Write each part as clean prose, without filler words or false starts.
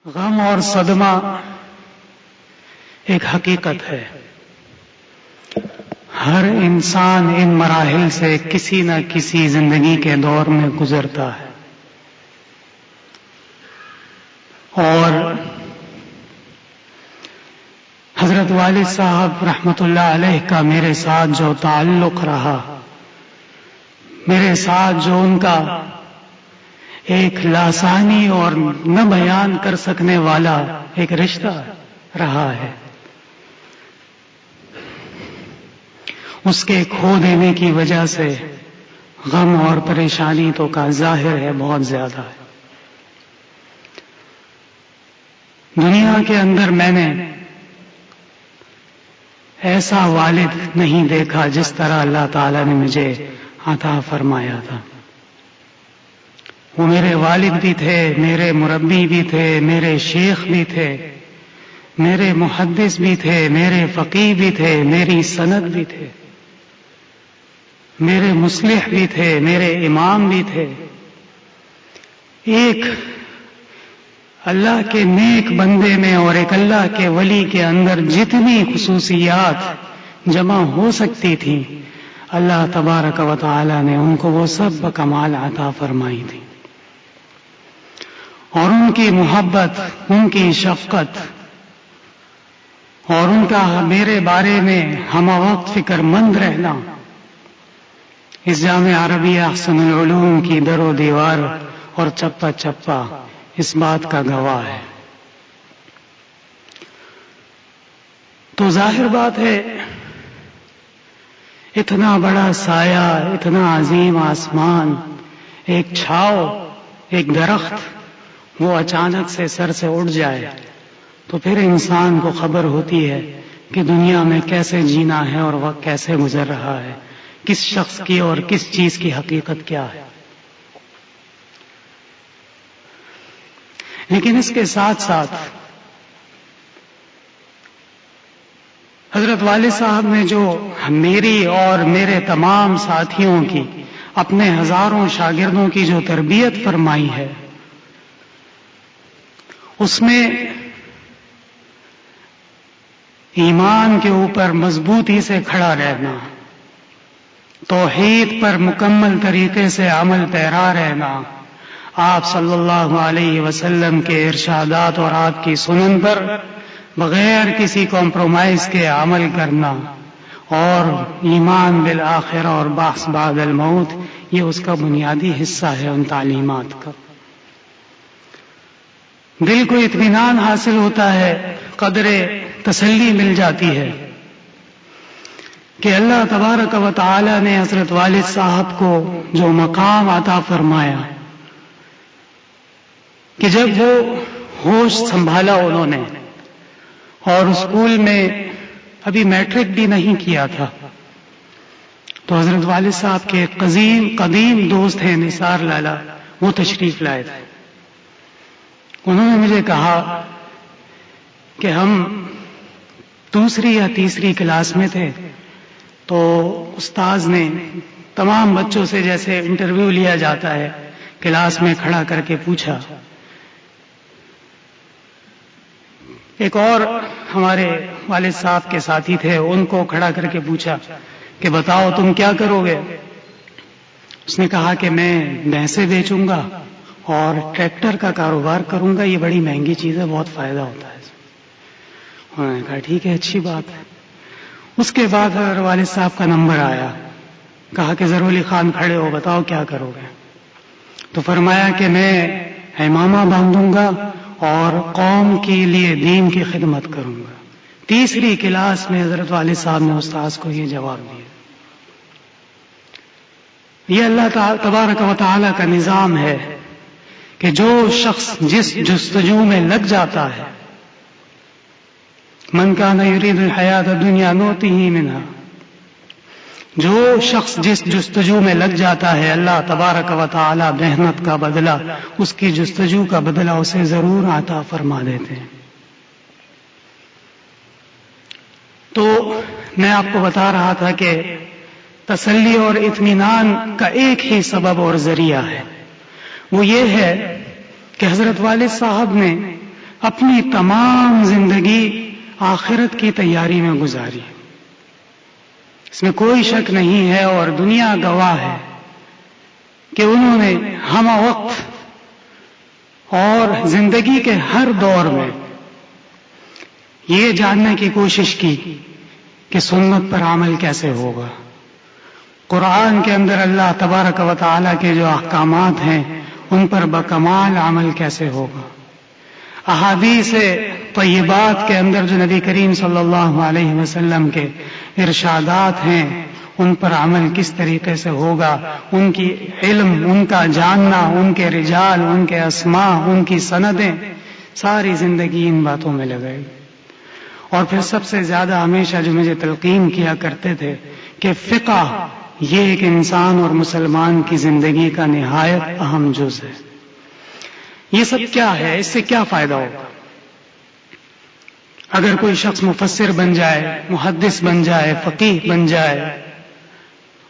غم اور صدمہ ایک حقیقت ہے. ہر انسان ان مراحل سے کسی نہ کسی زندگی کے دور میں گزرتا ہے، اور حضرت والد صاحب رحمت اللہ علیہ کا میرے ساتھ جو تعلق رہا، میرے ساتھ جو ان کا ایک لاسانی اور نہ بیان کر سکنے والا ایک رشتہ رہا ہے، اس کے کھو دینے کی وجہ سے غم اور پریشانی تو کا ظاہر ہے بہت زیادہ ہے. دنیا کے اندر میں نے ایسا والد نہیں دیکھا جس طرح اللہ تعالیٰ نے مجھے عطا فرمایا تھا. وہ میرے والد بھی تھے، میرے مربی بھی تھے، میرے شیخ بھی تھے، میرے محدث بھی تھے، میرے فقیہ بھی تھے، میری سند بھی تھے، میرے مصلح بھی تھے، میرے امام بھی تھے. ایک اللہ کے نیک بندے میں اور ایک اللہ کے ولی کے اندر جتنی خصوصیات جمع ہو سکتی تھیں، اللہ تبارک و تعالی نے ان کو وہ سب بکمال عطا فرمائی تھی. اور ان کی محبت، ان کی شفقت اور ان کا میرے بارے میں ہم وقت فکر مند رہنا اس جامعہ عربیہ احسن العلوم کی در و دیوار اور چپا چپا اس بات کا گواہ ہے. تو ظاہر بات ہے، اتنا بڑا سایہ، اتنا عظیم آسمان، ایک چھاؤ، ایک درخت وہ اچانک سے سر سے اٹھ جائے تو پھر انسان کو خبر ہوتی ہے کہ دنیا میں کیسے جینا ہے اور وقت کیسے گزر رہا ہے، کس شخص کی اور کس چیز کی حقیقت کیا ہے. لیکن اس کے ساتھ ساتھ حضرت والد صاحب نے جو میری اور میرے تمام ساتھیوں کی، اپنے ہزاروں شاگردوں کی جو تربیت فرمائی ہے، اس میں ایمان کے اوپر مضبوطی سے کھڑا رہنا، توحید پر مکمل طریقے سے عمل پیرا رہنا، آپ صلی اللہ علیہ وسلم کے ارشادات اور آپ کی سنن پر بغیر کسی کمپرومائز کے عمل کرنا، اور ایمان بالآخرہ اور بحث بعد الموت، یہ اس کا بنیادی حصہ ہے ان تعلیمات کا. دل کو اطمینان حاصل ہوتا ہے، قدر تسلی مل جاتی ہے کہ اللہ تبارک و تعالی نے حضرت والد صاحب کو جو مقام عطا فرمایا کہ جب وہ ہوش سنبھالا انہوں نے اور اسکول میں ابھی میٹرک بھی نہیں کیا تھا، تو حضرت والد صاحب کے قدیم دوست ہیں نثار لالا، وہ تشریف لائے تھے. انہوں نے مجھے کہا کہ ہم دوسری یا تیسری کلاس میں تھے، تو استاذ نے تمام بچوں سے جیسے انٹرویو لیا جاتا ہے کلاس میں کھڑا کر کے پوچھا. ایک اور ہمارے والد صاحب کے ساتھی تھے، ان کو کھڑا کر کے پوچھا کہ بتاؤ تم کیا کرو گے؟ اس نے کہا کہ میں بھینسیں بیچوں گا اور ٹریکٹر کا کاروبار کروں گا، یہ بڑی مہنگی چیز ہے، بہت فائدہ ہوتا ہے. انہوں نے کہا ٹھیک ہے، اچھی بات ہے. اس کے بعد والد صاحب کا نمبر آیا، کہا کہ ظہور علی خان کھڑے ہو، بتاؤ کیا کرو گے؟ تو فرمایا کہ میں امامہ باندھوں گا اور قوم کے لیے دین کی خدمت کروں گا. تیسری کلاس میں حضرت والد صاحب نے استاذ کو یہ جواب دیا. یہ اللہ تبارک و تعالی کا نظام ہے کہ جو شخص جس جستجو میں لگ جاتا ہے، من کان یرید الحیات الدنیا نؤتہ منہا، جو شخص جس جستجو میں لگ جاتا ہے، اللہ تبارک و تعالی محنت کا بدلہ، اس کی جستجو کا بدلہ اسے ضرور عطا فرما دیتے ہیں. تو میں آپ کو بتا رہا تھا کہ تسلی اور اطمینان کا ایک ہی سبب اور ذریعہ ہے، وہ یہ ہے کہ حضرت والد صاحب نے اپنی تمام زندگی آخرت کی تیاری میں گزاری. اس میں کوئی شک نہیں ہے اور دنیا گواہ ہے کہ انہوں نے ہم وقت اور زندگی کے ہر دور میں یہ جاننے کی کوشش کی کہ سنت پر عمل کیسے ہوگا. قرآن کے اندر اللہ تبارک و تعالیٰ کے جو احکامات ہیں ان پر بکمال عمل کیسے ہوگا. احادیث طیبات کے اندر جو نبی کریم صلی اللہ علیہ وسلم کے ارشادات ہیں ان پر عمل کس طریقے سے ہوگا. ان کی علم، ان کا جاننا، ان کے رجال، ان کے اسماء، ان کی سندیں، ساری زندگی ان باتوں میں لگائی. اور پھر سب سے زیادہ ہمیشہ جو مجھے تلقین کیا کرتے تھے کہ فقہ یہ ایک انسان اور مسلمان کی زندگی کا نہایت اہم جز ہے. یہ سب کیا ہے؟ اس سے کیا فائدہ ہوگا؟ اگر کوئی شخص مفسر بن جائے، محدث بن جائے، فقیہ بن جائے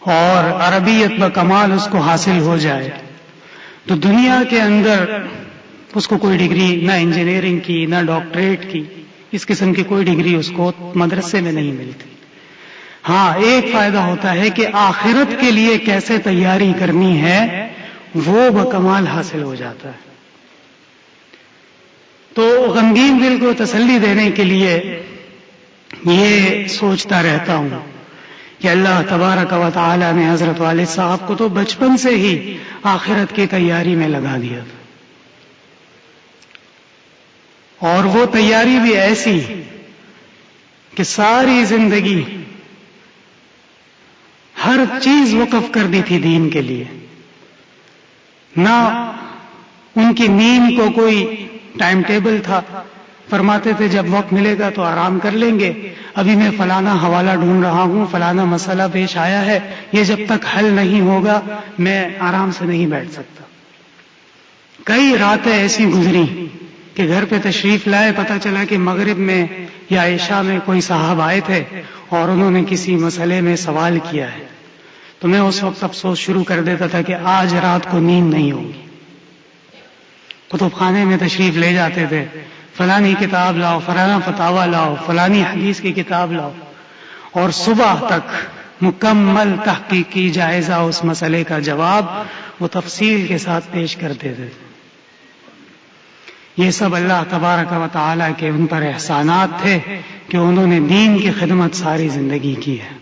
اور عربیت بکمال اس کو حاصل ہو جائے تو دنیا کے اندر اس کو کوئی ڈگری نہ انجینئرنگ کی نہ ڈاکٹریٹ کی، اس قسم کی کوئی ڈگری اس کو مدرسے میں نہیں ملتی. ہاں ایک فائدہ ہوتا ہے کہ آخرت کے لیے کیسے تیاری کرنی ہے وہ بکمال حاصل ہو جاتا ہے. تو غمگین دل کو تسلی دینے کے لیے یہ سوچتا رہتا ہوں کہ اللہ تبارک و تعالی نے حضرت والد صاحب کو تو بچپن سے ہی آخرت کی تیاری میں لگا دیا تھا، اور وہ تیاری بھی ایسی کہ ساری زندگی ہر چیز وقف کر دی تھی دین کے لیے. نہ ان کی نیند کو کوئی ٹائم ٹیبل تھا، فرماتے تھے جب وقت ملے گا تو آرام کر لیں گے، ابھی میں فلانا حوالہ ڈھونڈ رہا ہوں، فلانا مسئلہ پیش آیا ہے، یہ جب تک حل نہیں ہوگا میں آرام سے نہیں بیٹھ سکتا. کئی راتیں ایسی گزری کہ گھر پہ تشریف لائے، پتہ چلا کہ مغرب میں یا عشاء میں کوئی صاحب آئے تھے اور انہوں نے کسی مسئلے میں سوال کیا ہے، تو میں اس وقت افسوس شروع کر دیتا تھا کہ آج رات کو نیند نہیں ہوگی. کتب خانے میں تشریف لے جاتے تھے، فلانی کتاب لاؤ، فلانا فتاوی لاؤ، فلانی حدیث کی کتاب لاؤ، اور صبح تک مکمل تحقیقی جائزہ اس مسئلے کا جواب وہ تفصیل کے ساتھ پیش کرتے تھے. یہ سب اللہ تبارک و تعالیٰ کے ان پر احسانات تھے کہ انہوں نے دین کی خدمت ساری زندگی کی ہے.